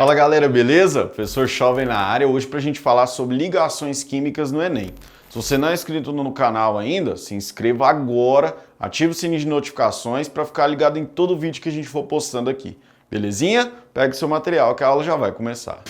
Fala galera, beleza? Professor Jovem na área, hoje para a gente falar sobre ligações químicas no Enem. Se você não é inscrito no canal ainda, se inscreva agora, ative o sininho de notificações para ficar ligado em todo vídeo que a gente for postando aqui. Belezinha? Pegue seu material que a aula já vai começar.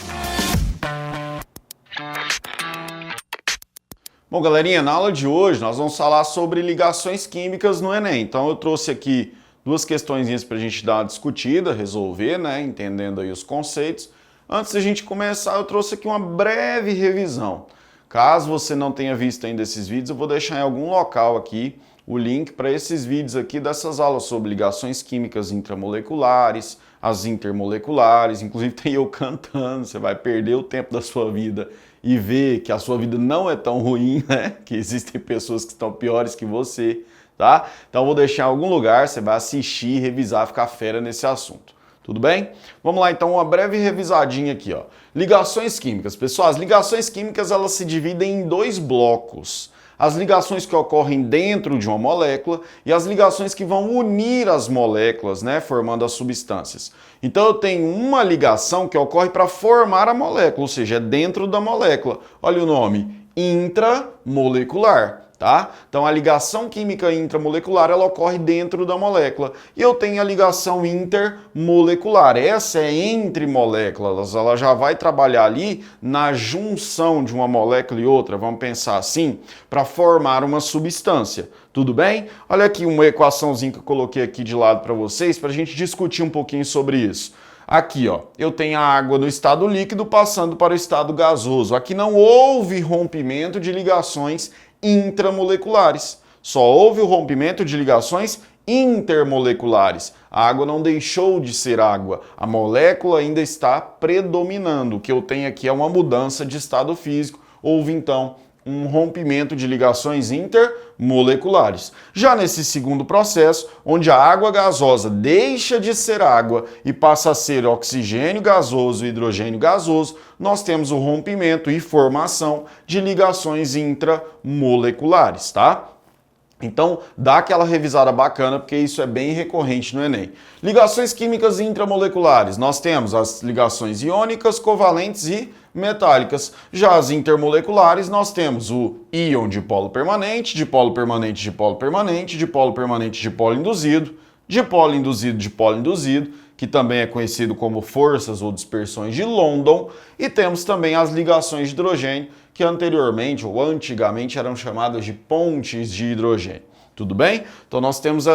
Bom, galerinha, na aula de hoje nós vamos falar sobre ligações químicas no Enem. Então eu trouxe aqui duas questõezinhas para a gente dar uma discutida, resolver, né, entendendo aí os conceitos. Antes da gente começar, eu trouxe aqui uma breve revisão. Caso você não tenha visto ainda esses vídeos, eu vou deixar em algum local aqui o link para esses vídeos aqui dessas aulas sobre ligações químicas intramoleculares, as intermoleculares, inclusive tem eu cantando, você vai perder o tempo da sua vida e ver que a sua vida não é tão ruim, né? Que existem pessoas que estão piores que você, tá? Então eu vou deixar em algum lugar, você vai assistir, revisar, ficar fera nesse assunto. Tudo bem? Vamos lá então, uma breve revisadinha aqui, ó. Ligações químicas. Pessoal, as ligações químicas elas se dividem em dois blocos. As ligações que ocorrem dentro de uma molécula e as ligações que vão unir as moléculas, né, formando as substâncias. Então eu tenho uma ligação que ocorre para formar a molécula, ou seja, é dentro da molécula. Olha o nome, intramolecular. Tá? Então a ligação química intramolecular ela ocorre dentro da molécula. E eu tenho a ligação intermolecular. Essa é entre moléculas. Ela já vai trabalhar ali na junção de uma molécula e outra, vamos pensar assim, para formar uma substância. Tudo bem? Olha aqui uma equaçãozinha que eu coloquei aqui de lado para vocês, para a gente discutir um pouquinho sobre isso. Aqui, ó, eu tenho a água no estado líquido passando para o estado gasoso. Aqui não houve rompimento de ligações intramoleculares. Só houve o rompimento de ligações intermoleculares. A água não deixou de ser água. A molécula ainda está predominando. O que eu tenho aqui é uma mudança de estado físico. Houve, então, um rompimento de ligações intermoleculares. Já nesse segundo processo, onde a água gasosa deixa de ser água e passa a ser oxigênio gasoso e hidrogênio gasoso, nós temos o rompimento e formação de ligações intramoleculares, tá? Então, dá aquela revisada bacana, porque isso é bem recorrente no Enem. Ligações químicas intramoleculares. Nós temos as ligações iônicas, covalentes e metálicas. Já as intermoleculares, nós temos o íon dipolo permanente, dipolo permanente, dipolo permanente, dipolo permanente, dipolo induzido, dipolo induzido, dipolo induzido, que também é conhecido como forças ou dispersões de London, e temos também as ligações de hidrogênio, que anteriormente ou antigamente eram chamadas de pontes de hidrogênio. Tudo bem? Então nós temos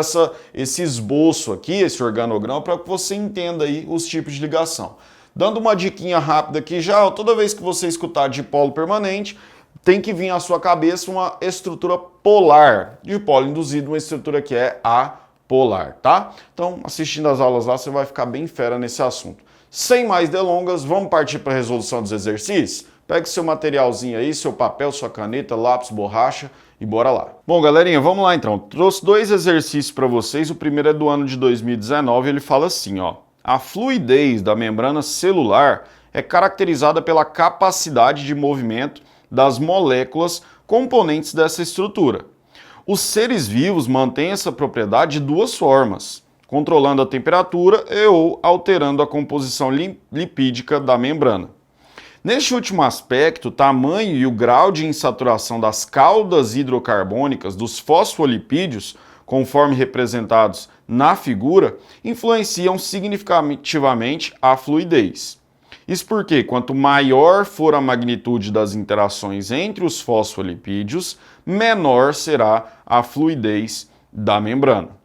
esse esboço aqui, esse organograma, para que você entenda aí os tipos de ligação. Dando uma diquinha rápida aqui já, toda vez que você escutar dipolo permanente, tem que vir à sua cabeça uma estrutura polar. Dipolo induzido, uma estrutura que é apolar, tá? Então, assistindo as aulas lá, você vai ficar bem fera nesse assunto. Sem mais delongas, vamos partir para a resolução dos exercícios? Pegue seu materialzinho aí, seu papel, sua caneta, lápis, borracha e bora lá. Bom, galerinha, vamos lá então. Trouxe dois exercícios para vocês. O primeiro é do ano de 2019, ele fala assim, ó. A fluidez da membrana celular é caracterizada pela capacidade de movimento das moléculas componentes dessa estrutura. Os seres vivos mantêm essa propriedade de duas formas, controlando a temperatura e ou alterando a composição lipídica da membrana. Neste último aspecto, o tamanho e o grau de insaturação das caudas hidrocarbônicas dos fosfolipídios, conforme representados na figura, influenciam significativamente a fluidez. Isso porque, quanto maior for a magnitude das interações entre os fosfolipídios, menor será a fluidez da membrana.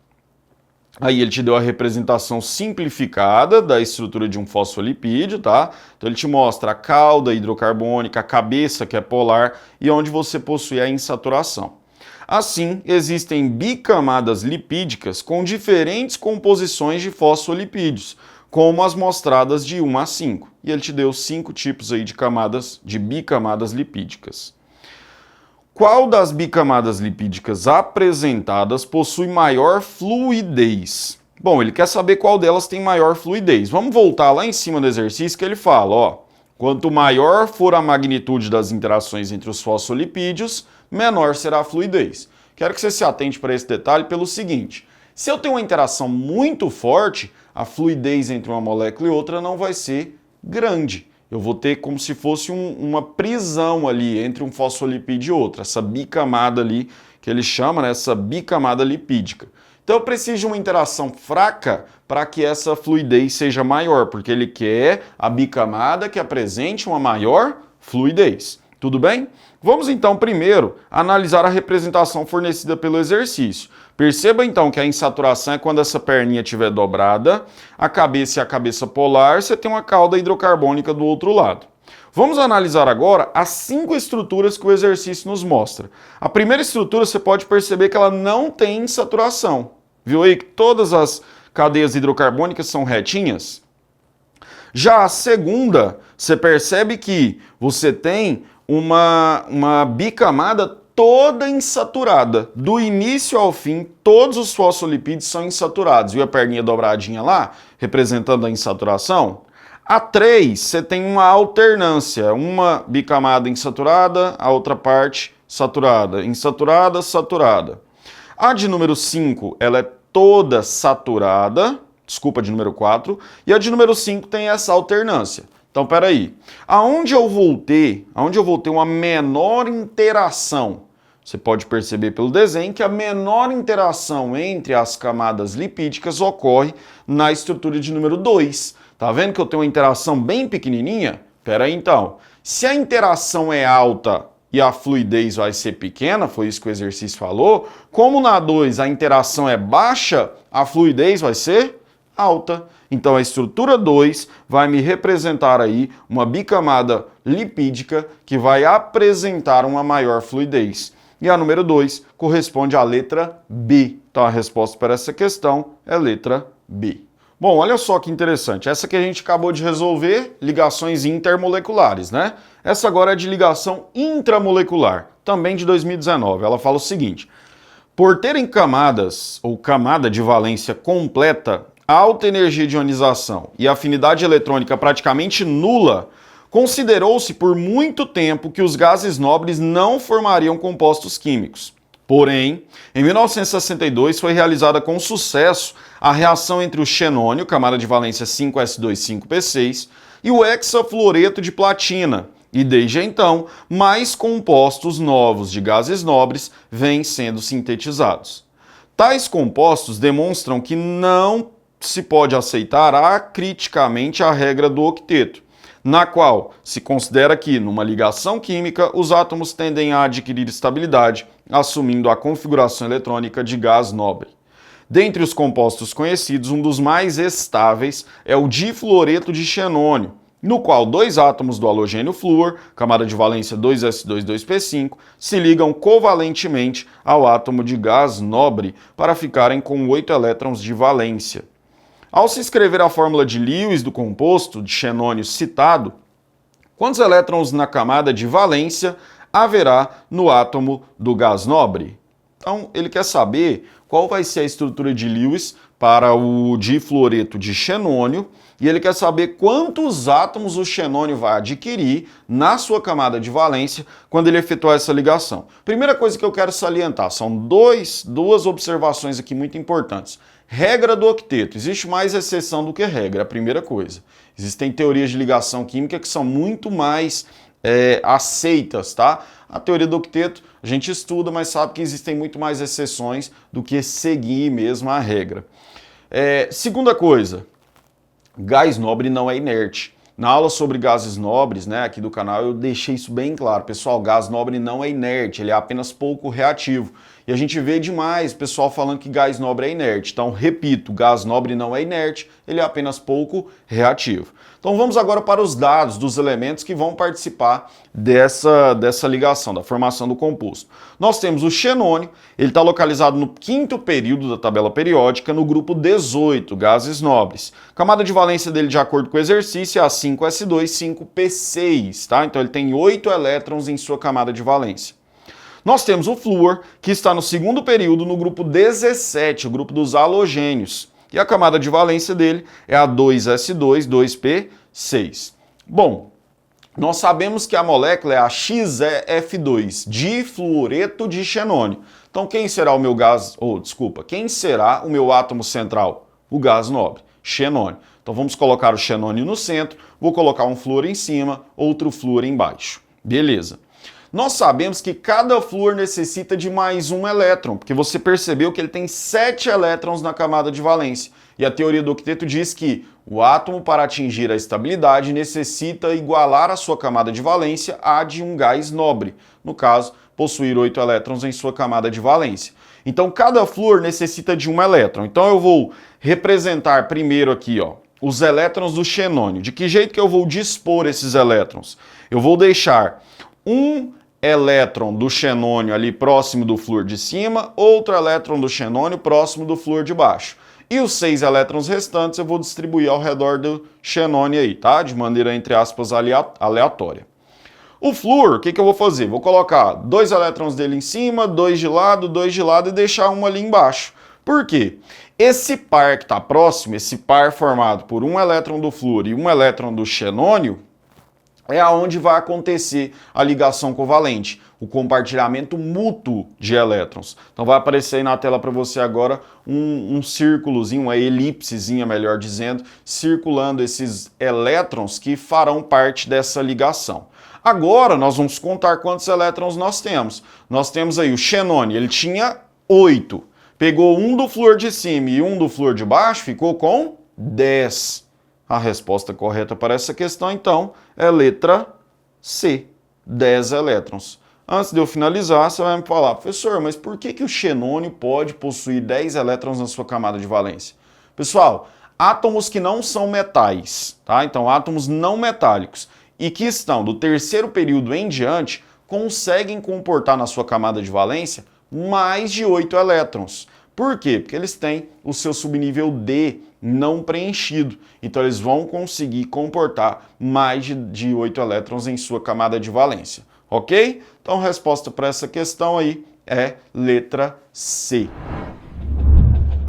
Aí ele te deu a representação simplificada da estrutura de um fosfolipídio, tá? Então ele te mostra a cauda hidrocarbônica, a cabeça que é polar e onde você possui a insaturação. Assim, existem bicamadas lipídicas com diferentes composições de fosfolipídios, como as mostradas de 1 a 5. E ele te deu 5 tipos aí de bicamadas lipídicas. Qual das bicamadas lipídicas apresentadas possui maior fluidez? Bom, ele quer saber qual delas tem maior fluidez. Vamos voltar lá em cima do exercício que ele fala, ó. Quanto maior for a magnitude das interações entre os fosfolipídios, menor será a fluidez. Quero que você se atente para esse detalhe pelo seguinte. Se eu tenho uma interação muito forte, a fluidez entre uma molécula e outra não vai ser grande. Eu vou ter como se fosse uma prisão ali entre um fosfolipídio e outro, essa bicamada ali que ele chama, né, essa bicamada lipídica. Então eu preciso de uma interação fraca para que essa fluidez seja maior, porque ele quer a bicamada que apresente uma maior fluidez. Tudo bem? Vamos então primeiro analisar a representação fornecida pelo exercício. Perceba então que a insaturação é quando essa perninha estiver dobrada, a cabeça e a cabeça polar, você tem uma cauda hidrocarbônica do outro lado. Vamos analisar agora as 5 estruturas que o exercício nos mostra. A primeira estrutura você pode perceber que ela não tem insaturação. Viu aí que todas as cadeias hidrocarbônicas são retinhas? Já a segunda, você percebe que você tem uma bicamada toda insaturada. Do início ao fim, todos os fosfolipídios são insaturados. Viu a perninha dobradinha lá, representando a insaturação? A 3, você tem uma alternância, uma bicamada insaturada, a outra parte saturada, insaturada, saturada. A de número 5, ela é toda saturada, desculpa, de número 4, e a de número 5 tem essa alternância. Então, peraí, aonde eu vou ter uma menor interação? Você pode perceber pelo desenho que a menor interação entre as camadas lipídicas ocorre na estrutura de número 2. Tá vendo que eu tenho uma interação bem pequenininha? Peraí então, se a interação é alta e a fluidez vai ser pequena, foi isso que o exercício falou, como na 2 a interação é baixa, a fluidez vai ser alta. Então a estrutura 2 vai me representar aí uma bicamada lipídica que vai apresentar uma maior fluidez. E a número 2 corresponde à letra B. Então a resposta para essa questão é letra B. Bom, olha só que interessante. Essa que a gente acabou de resolver, ligações intermoleculares, né? Essa agora é de ligação intramolecular, também de 2019. Ela fala o seguinte: por terem camadas ou camada de valência completa, alta energia de ionização e afinidade eletrônica praticamente nula, considerou-se por muito tempo que os gases nobres não formariam compostos químicos. Porém, em 1962 foi realizada com sucesso a reação entre o xenônio, camada de valência 5s2,5p6, e o hexafluoreto de platina, e desde então, mais compostos novos de gases nobres vêm sendo sintetizados. Tais compostos demonstram que não se pode aceitar acriticamente a regra do octeto, na qual se considera que, numa ligação química, os átomos tendem a adquirir estabilidade, assumindo a configuração eletrônica de gás nobre. Dentre os compostos conhecidos, um dos mais estáveis é o difluoreto de xenônio, no qual 2 átomos do halogênio flúor, camada de valência 2s2,2p5, se ligam covalentemente ao átomo de gás nobre para ficarem com 8 elétrons de valência. Ao se escrever a fórmula de Lewis do composto de xenônio citado, quantos elétrons na camada de valência haverá no átomo do gás nobre? Então, ele quer saber qual vai ser a estrutura de Lewis para o difluoreto de xenônio e ele quer saber quantos átomos o xenônio vai adquirir na sua camada de valência quando ele efetuar essa ligação. Primeira coisa que eu quero salientar, são duas observações aqui muito importantes. Regra do octeto, existe mais exceção do que regra, a primeira coisa. Existem teorias de ligação química que são muito mais aceitas, tá? A teoria do octeto a gente estuda, mas sabe que existem muito mais exceções do que seguir mesmo a regra. Segunda coisa, gás nobre não é inerte. Na aula sobre gases nobres, né, aqui do canal, eu deixei isso bem claro. Pessoal, gás nobre não é inerte, ele é apenas pouco reativo. E a gente vê demais pessoal falando que gás nobre é inerte. Então, repito, gás nobre não é inerte, ele é apenas pouco reativo. Então vamos agora para os dados dos elementos que vão participar dessa ligação, da formação do composto. Nós temos o xenônio, ele está localizado no 5º período da tabela periódica, no grupo 18, gases nobres. Camada de valência dele, de acordo com o exercício, é a 5s2,5p6, tá? Então ele tem 8 elétrons em sua camada de valência. Nós temos o flúor, que está no 2º período, no grupo 17, o grupo dos halogênios. E a camada de valência dele é a 2s2,2p6. Bom, nós sabemos que a molécula é a XeF2, difluoreto de xenônio. Então quem será o meu gás, quem será o meu átomo central? O gás nobre. xenônio. Então vamos colocar o xenônio no centro, vou colocar um flúor em cima, outro flúor embaixo. Beleza. Nós sabemos que cada flúor necessita de mais um elétron, porque você percebeu que ele tem 7 elétrons na camada de valência. E a teoria do octeto diz que o átomo, para atingir a estabilidade, necessita igualar a sua camada de valência à de um gás nobre. No caso, possuir 8 elétrons em sua camada de valência. Então, cada flúor necessita de um elétron. Então, eu vou representar primeiro aqui, ó, os elétrons do xenônio. De que jeito que eu vou dispor esses elétrons? Eu vou deixar um elétron do xenônio ali próximo do flúor de cima, outro elétron do xenônio próximo do flúor de baixo. E os 6 elétrons restantes eu vou distribuir ao redor do xenônio aí, tá? De maneira, entre aspas, aleatória. O flúor, o que eu vou fazer? Vou colocar 2 elétrons dele em cima, 2 de lado e deixar um ali embaixo. Por quê? Esse par que está próximo, esse par formado por um elétron do flúor e um elétron do xenônio, é aonde vai acontecer a ligação covalente, o compartilhamento mútuo de elétrons. Então vai aparecer aí na tela para você agora um círculozinho, uma elipsezinha, melhor dizendo, circulando esses elétrons que farão parte dessa ligação. Agora nós vamos contar quantos elétrons nós temos. Nós temos aí o xenônio, ele tinha 8. Pegou um do flúor de cima e um do flúor de baixo, ficou com 10. A resposta correta para essa questão, então, é letra C, 10 elétrons. Antes de eu finalizar, você vai me falar, professor, mas por que o xenônio pode possuir 10 elétrons na sua camada de valência? Pessoal, átomos que não são metais, tá? Então, átomos não metálicos e que estão do terceiro período em diante, conseguem comportar na sua camada de valência mais de 8 elétrons. Por quê? Porque eles têm o seu subnível D não preenchido. Então eles vão conseguir comportar mais de 8 elétrons em sua camada de valência. Ok? Então a resposta para essa questão aí é letra C.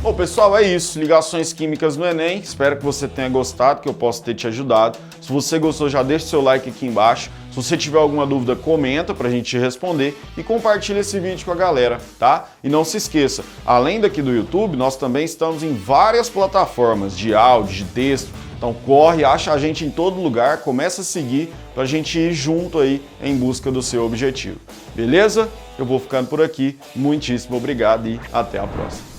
Bom, pessoal, é isso. Ligações químicas no Enem. Espero que você tenha gostado, que eu possa ter te ajudado. Se você gostou, já deixa o seu like aqui embaixo. Se você tiver alguma dúvida, comenta pra gente responder e compartilha esse vídeo com a galera, tá? E não se esqueça, além daqui do YouTube, nós também estamos em várias plataformas de áudio, de texto. Então corre, acha a gente em todo lugar, começa a seguir pra gente ir junto aí em busca do seu objetivo. Beleza? Eu vou ficando por aqui. Muitíssimo obrigado e até a próxima.